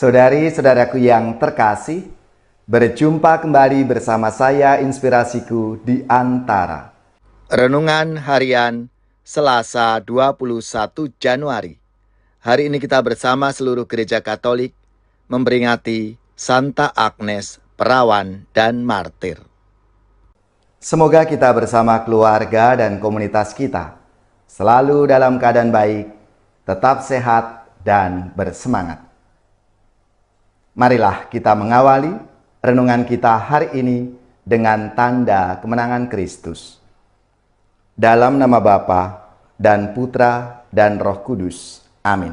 Saudari-saudaraku yang terkasih, berjumpa kembali bersama saya Inspirasiku di Antara. Renungan Harian Selasa 21 Januari. Hari ini kita bersama seluruh gereja Katolik memperingati Santa Agnes, perawan dan martir. Semoga kita bersama keluarga dan komunitas kita selalu dalam keadaan baik, tetap sehat dan bersemangat. Marilah kita mengawali renungan kita hari ini dengan tanda kemenangan Kristus. Dalam nama Bapa dan Putra dan Roh Kudus. Amin.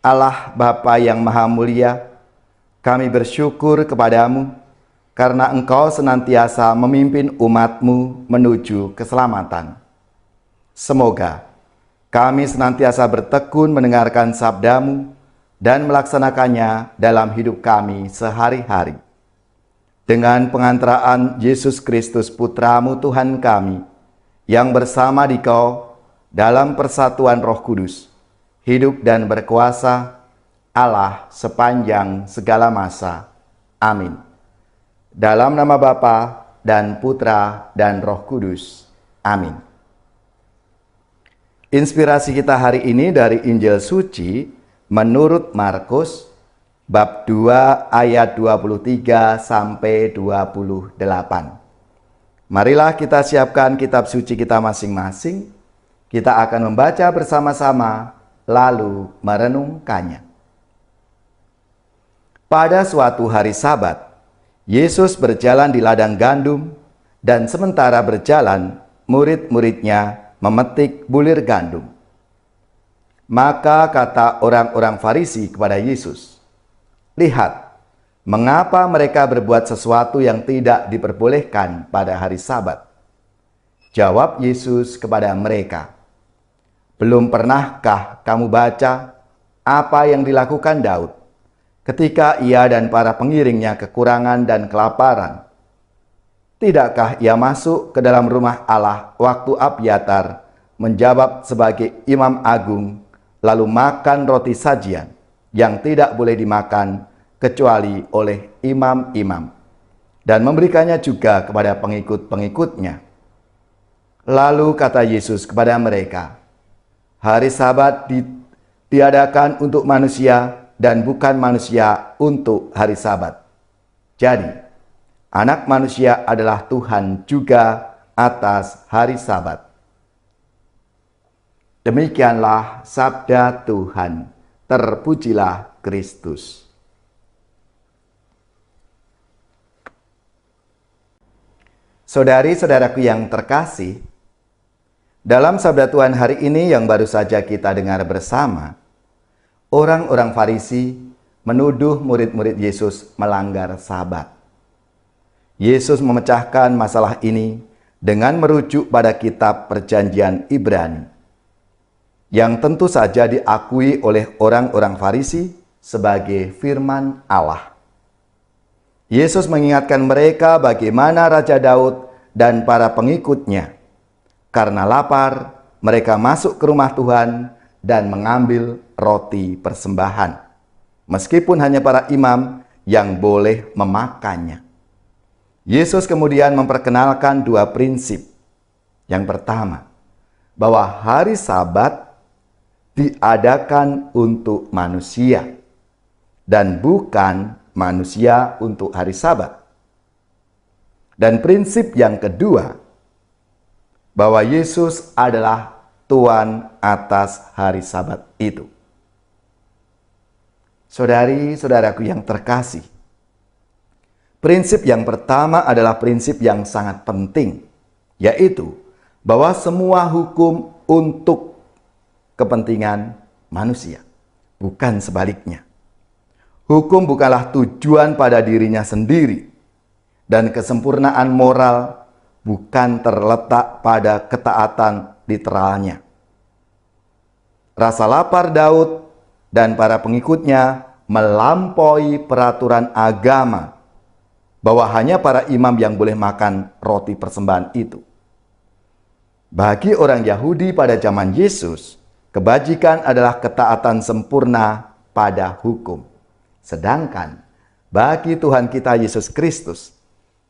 Allah Bapa yang Maha Mulia, kami bersyukur kepadamu karena Engkau senantiasa memimpin umat-Mu menuju keselamatan. Semoga kami senantiasa bertekun mendengarkan sabda-Mu dan melaksanakannya dalam hidup kami sehari-hari. Dengan pengantaraan Yesus Kristus Putra-Mu Tuhan kami, yang bersama Dikau dalam persatuan Roh Kudus, hidup dan berkuasa Allah sepanjang segala masa. Amin. Dalam nama Bapa dan Putra dan Roh Kudus. Amin. Inspirasi kita hari ini dari Injil Suci menurut Markus bab 2 ayat 23 sampai 28. Marilah kita siapkan kitab suci kita masing-masing. Kita akan membaca bersama-sama lalu merenungkannya. Pada suatu hari Sabat, Yesus berjalan di ladang gandum dan sementara berjalan, murid-muridnya memetik bulir gandum. Maka kata orang-orang Farisi kepada Yesus, "Lihat, mengapa mereka berbuat sesuatu yang tidak diperbolehkan pada hari Sabat?" Jawab Yesus kepada mereka, "Belum pernahkah kamu baca apa yang dilakukan Daud ketika ia dan para pengiringnya kekurangan dan kelaparan? Tidakkah ia masuk ke dalam rumah Allah waktu Abyatar menjabat sebagai imam agung, lalu makan roti sajian yang tidak boleh dimakan kecuali oleh imam-imam, dan memberikannya juga kepada pengikut-pengikutnya?" Lalu kata Yesus kepada mereka, "Hari Sabat diadakan untuk manusia dan bukan manusia untuk hari Sabat. Jadi, Anak Manusia adalah Tuhan juga atas hari Sabat." Demikianlah sabda Tuhan. Terpujilah Kristus. Saudari-saudaraku yang terkasih, dalam sabda Tuhan hari ini yang baru saja kita dengar bersama, orang-orang Farisi menuduh murid-murid Yesus melanggar Sabat. Yesus memecahkan masalah ini dengan merujuk pada kitab Perjanjian Ibrani, yang tentu saja diakui oleh orang-orang Farisi sebagai firman Allah. Yesus mengingatkan mereka bagaimana Raja Daud dan para pengikutnya, karena lapar, mereka masuk ke rumah Tuhan dan mengambil roti persembahan, meskipun hanya para imam yang boleh memakannya. Yesus kemudian memperkenalkan dua prinsip. Yang pertama, bahwa hari Sabat diadakan untuk manusia dan bukan manusia untuk hari Sabat. Dan prinsip yang kedua, bahwa Yesus adalah Tuhan atas hari Sabat itu. Saudari-saudaraku yang terkasih, prinsip yang pertama adalah prinsip yang sangat penting, yaitu bahwa semua hukum untuk kepentingan manusia, bukan sebaliknya. Hukum bukanlah tujuan pada dirinya sendiri, dan kesempurnaan moral bukan terletak pada ketaatan literalnya. Rasa lapar Daud dan para pengikutnya melampaui peraturan agama bahwa hanya para imam yang boleh makan roti persembahan itu. Bagi orang Yahudi pada zaman Yesus, kebajikan adalah ketaatan sempurna pada hukum. Sedangkan bagi Tuhan kita Yesus Kristus,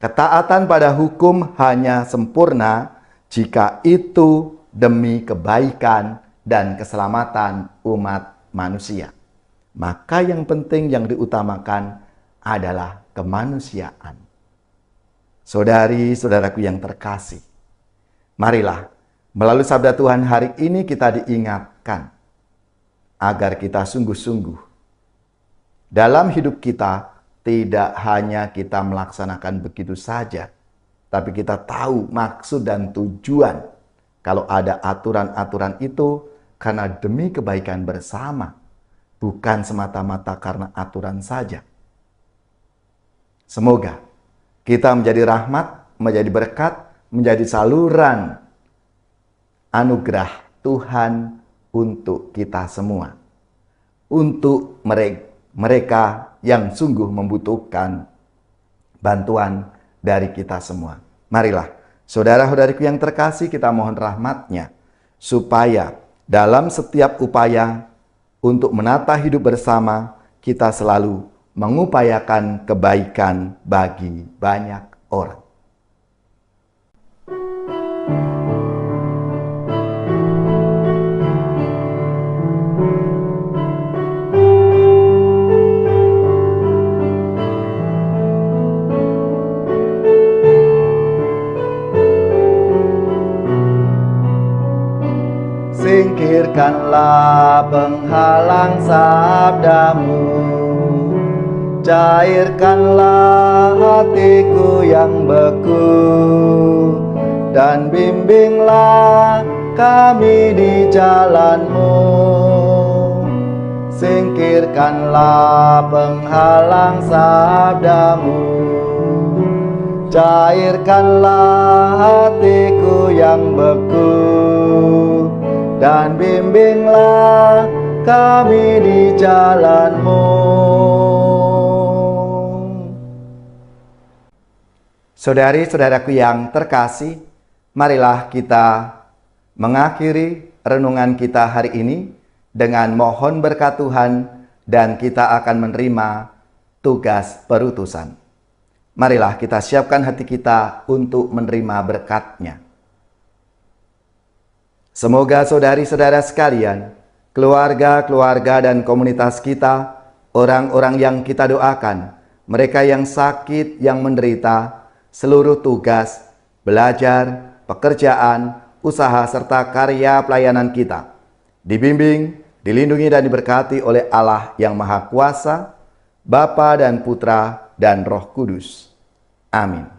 ketaatan pada hukum hanya sempurna jika itu demi kebaikan dan keselamatan umat manusia. Maka yang penting yang diutamakan adalah kemanusiaan. Saudari-saudaraku yang terkasih, marilah melalui sabda Tuhan hari ini kita diingatkan agar kita sungguh-sungguh dalam hidup kita. Tidak hanya kita melaksanakan begitu saja, tapi kita tahu maksud dan tujuan. Kalau ada aturan-aturan itu karena demi kebaikan bersama, bukan semata-mata karena aturan saja. Semoga kita menjadi rahmat, menjadi berkat, menjadi saluran anugerah Tuhan untuk kita semua. Untuk mereka yang sungguh membutuhkan bantuan dari kita semua. Marilah, saudara-saudariku yang terkasih, kita mohon rahmat-Nya, supaya dalam setiap upaya untuk menata hidup bersama, kita selalu mengupayakan kebaikan bagi banyak orang. Singkirkanlah penghalang sabdamu, cairkanlah hatiku yang beku, dan bimbinglah kami di jalanmu. Singkirkanlah penghalang sabdamu, cairkanlah hatiku yang beku, dan bimbinglah kami di jalanmu. Saudari-saudaraku yang terkasih, marilah kita mengakhiri renungan kita hari ini dengan mohon berkat Tuhan, dan kita akan menerima tugas perutusan. Marilah kita siapkan hati kita untuk menerima berkat-Nya. Semoga saudari-saudara sekalian, keluarga-keluarga dan komunitas kita, orang-orang yang kita doakan, mereka yang sakit, yang menderita, seluruh tugas, belajar, pekerjaan, usaha, serta karya pelayanan kita, dibimbing, dilindungi dan diberkati oleh Allah yang Maha Kuasa, Bapa dan Putra dan Roh Kudus. Amin.